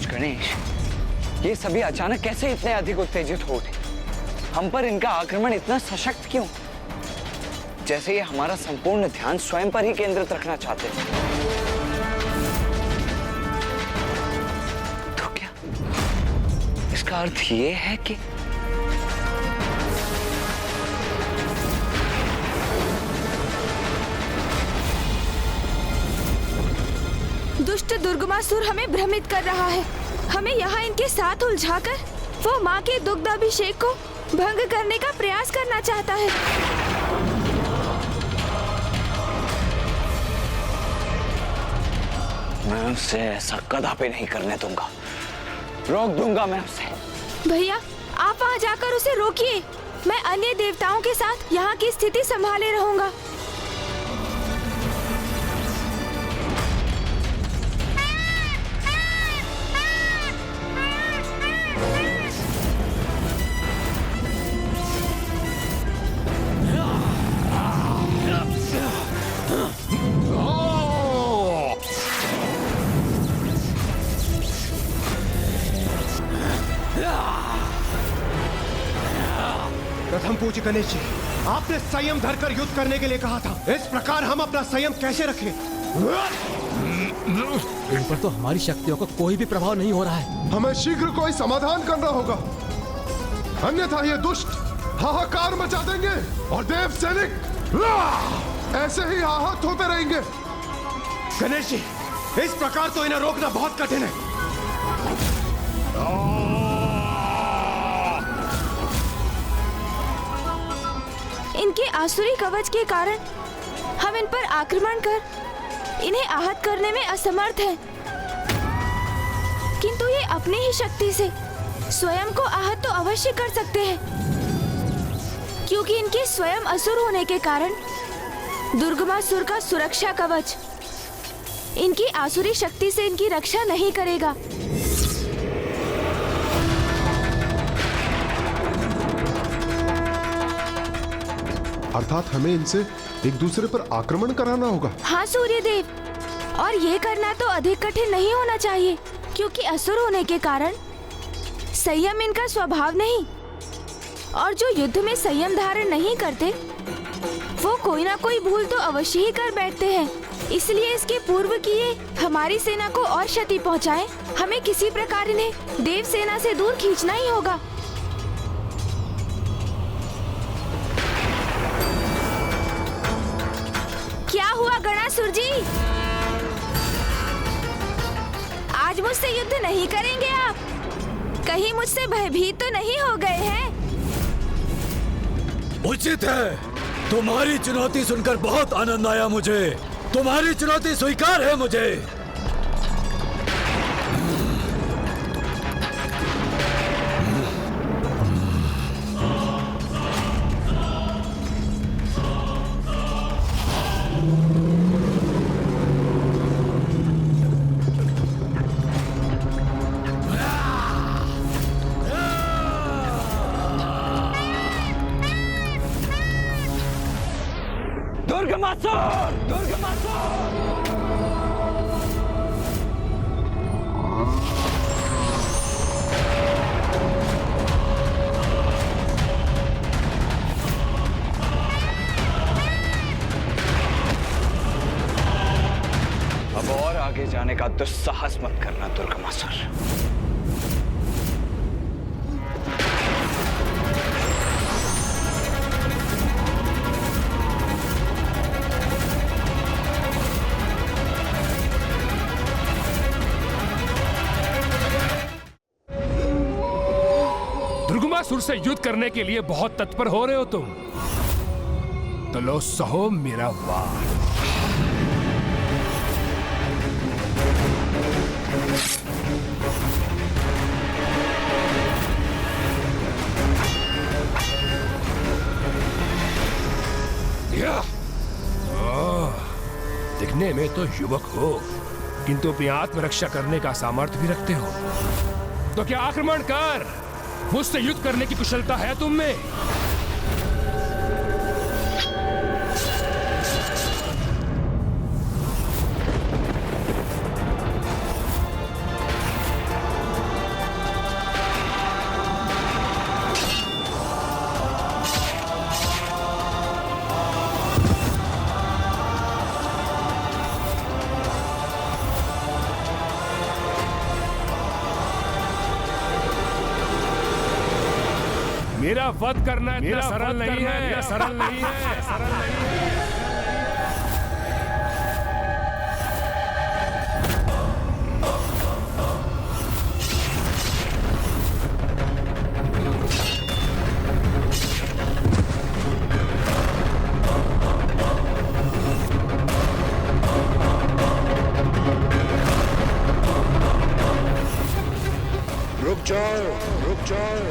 महापुरुष गणेश, ये सभी अचानक कैसे इतने अधिक उत्तेजित हो उठे? हम पर इनका आक्रमण इतना सशक्त क्यों? जैसे ये हमारा संपूर्ण ध्यान स्वयं पर ही केंद्रित रखना चाहते थे। तो क्या इसका अर्थ ये है कि दुष्ट दुर्गमासुर हमें भ्रमित कर रहा है। हमें यहाँ इनके साथ उलझाकर वो माँ के दुग्ध अभिषेक को भंग करने का प्रयास करना चाहता है। मैं उसे ऐसा कदापि नहीं करने दूंगा। रोक दूंगा मैं उसे। भैया, आप वहाँ जाकर उसे रोकिए। मैं अन्य देवताओं के साथ यहाँ की स्थिति संभाले रहूंगा। प्रथम पूज्य गणेश जी, आपने संयम धरकर युद्ध करने के लिए कहा था। इस प्रकार हम अपना संयम कैसे रखें? इन पर तो हमारी शक्तियों का कोई भी प्रभाव नहीं हो रहा है। हमें शीघ्र कोई समाधान करना होगा, अन्यथा ये दुष्ट हाहाकार मचा देंगे और देव सैनिक ऐसे ही आहत होते रहेंगे। गणेश जी, इस प्रकार तो इन्हें रोकना बहुत कठिन है। इनके आसुरी कवच के कारण हम इन पर आक्रमण कर इन्हें आहत करने में असमर्थ हैं। किंतु ये अपनी ही शक्ति से स्वयं को आहत तो अवश्य कर सकते हैं, क्योंकि इनके स्वयं असुर होने के कारण दुर्गमासुर का सुरक्षा कवच इनकी आसुरी शक्ति से इनकी रक्षा नहीं करेगा। अर्थात हमें इनसे एक दूसरे पर आक्रमण कराना होगा। हाँ सूर्यदेव, और ये करना तो अधिक कठिन नहीं होना चाहिए, क्योंकि असुर होने के कारण संयम इनका स्वभाव नहीं, और जो युद्ध में संयम धारण नहीं करते वो कोई ना कोई भूल तो अवश्य ही कर बैठते हैं। इसलिए इसके पूर्व कि ये हमारी सेना को और क्षति पहुंचाएं, हमें किसी प्रकार इन्हें देव सेना से दूर खींचना ही होगा। क्या हुआ गणासुर जी? आज मुझसे युद्ध नहीं करेंगे आप? कहीं मुझसे भयभीत तो नहीं हो गए हैं? उचित है, तुम्हारी चुनौती सुनकर बहुत आनंद आया मुझे। तुम्हारी चुनौती स्वीकार है मुझे। दुर्गमासुर! दुर्गमासुर! अब और आगे जाने का दुस्साहस मत करना दुर्गमासुर। दुर्गमासुर से युद्ध करने के लिए बहुत तत्पर हो रहे हो तुम, तो लो सहो मेरा वार। दिखने में तो युवक हो, किंतु अपनी आत्मरक्षा करने का सामर्थ्य भी रखते हो। तो क्या आक्रमण कर, मुझसे युद्ध करने की कुशलता है तुम में? मेरा वध करना इतना सरल नहीं है, सरल नहीं है, सरल नहीं है। रुक जाओ, रुक जाओ।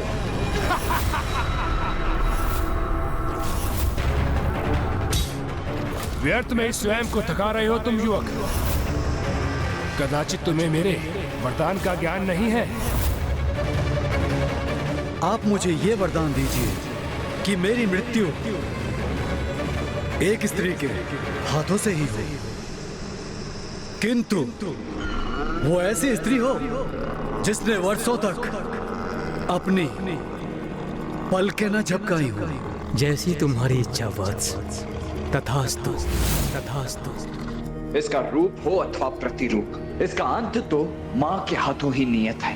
व्यर्थ में ही स्वयं को थका रहे हो तुम युवक। कदाचित तुम्हें मेरे वरदान का ज्ञान नहीं है। आप मुझे ये वरदान दीजिए कि मेरी मृत्यु एक स्त्री के हाथों से ही हो, किंतु वो ऐसी स्त्री हो जिसने वर्षों तक अपनी पलकें न झपकाई हो। जैसी तुम्हारी इच्छा वत्स। तथास्तु, तथास्तु। इसका रूप हो अथवा प्रतिरूप, इसका अंत तो मां के हाथों ही नियत है।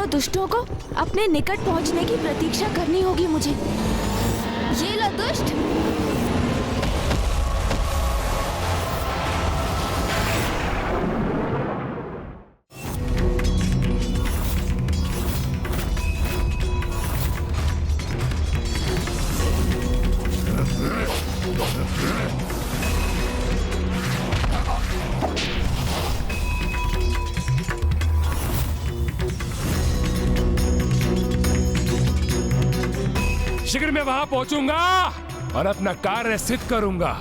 दुष्टों को अपने निकट पहुंचने की प्रतीक्षा करनी होगी मुझे। ये लो दुष्ट। शीघ्र मैं वहां पहुंचूंगा और अपना कार्य सिद्ध करूंगा।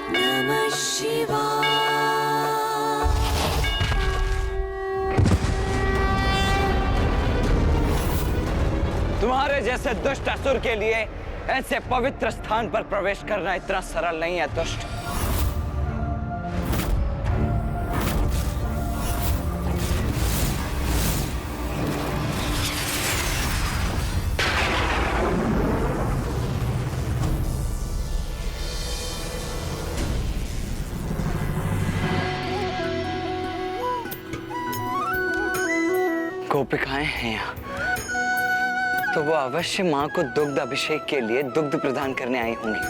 नमः शिवाय। तुम्हारे जैसे दुष्ट असुर के लिए ऐसे पवित्र स्थान पर प्रवेश करना इतना सरल नहीं है दुष्ट। गोपिकाएं हैं यहाँ, तो वो अवश्य माँ को दुग्ध अभिषेक के लिए दुग्ध प्रदान करने आई होंगी।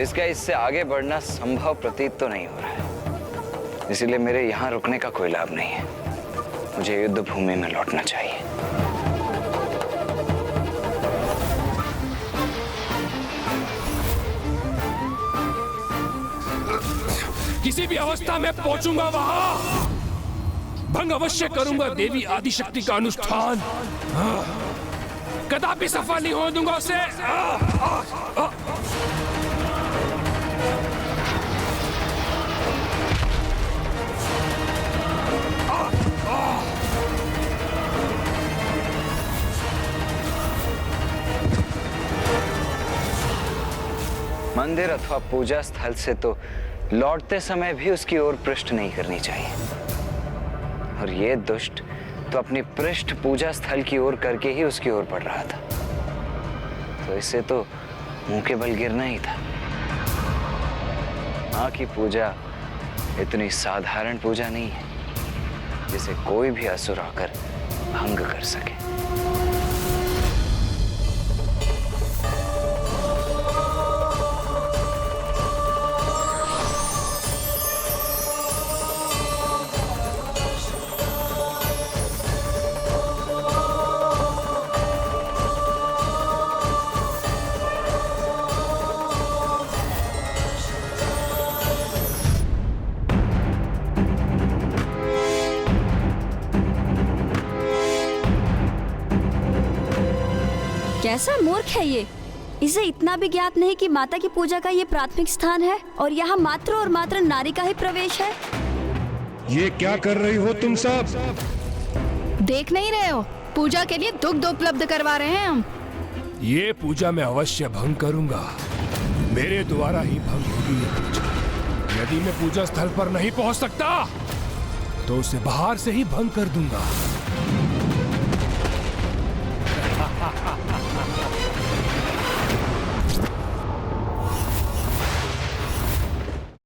इसका इससे आगे बढ़ना संभव प्रतीत तो नहीं हो रहा है, इसीलिए मेरे यहाँ रुकने का कोई लाभ नहीं है। मुझे युद्ध भूमि में लौटना चाहिए। किसी भी अवस्था में पहुंचूंगा वहां, भंग अवश्य करूंगा देवी आदिशक्ति का अनुष्ठान। कदापि सफल नहीं हो दूंगा उसे। मंदिर अथवा पूजा स्थल से तो लौटते समय भी उसकी ओर पृष्ठ नहीं करनी चाहिए, और ये दुष्ट तो अपनी पृष्ठ पूजा स्थल की ओर करके ही उसकी ओर बढ़ रहा था, तो इससे तो मुंह के बल गिरना ही था। मां की पूजा इतनी साधारण पूजा नहीं है जिसे कोई भी असुर आकर भंग कर सके। कैसा मूर्ख है ये। इसे इतना भी ज्ञात नहीं कि माता की पूजा का ये प्राथमिक स्थान है और यहाँ मात्र और मात्र नारी का ही प्रवेश है। ये क्या कर रही हो तुम सब? देख नहीं रहे हो, पूजा के लिए दुग्ध उपलब्ध करवा रहे हैं हम। ये पूजा मैं अवश्य भंग करूंगा। मेरे द्वारा ही भंग होगी ये पूजा। यदि मैं पूजा स्थल पर नहीं पहुंच सकता तो उसे बाहर से ही भंग कर दूंगा।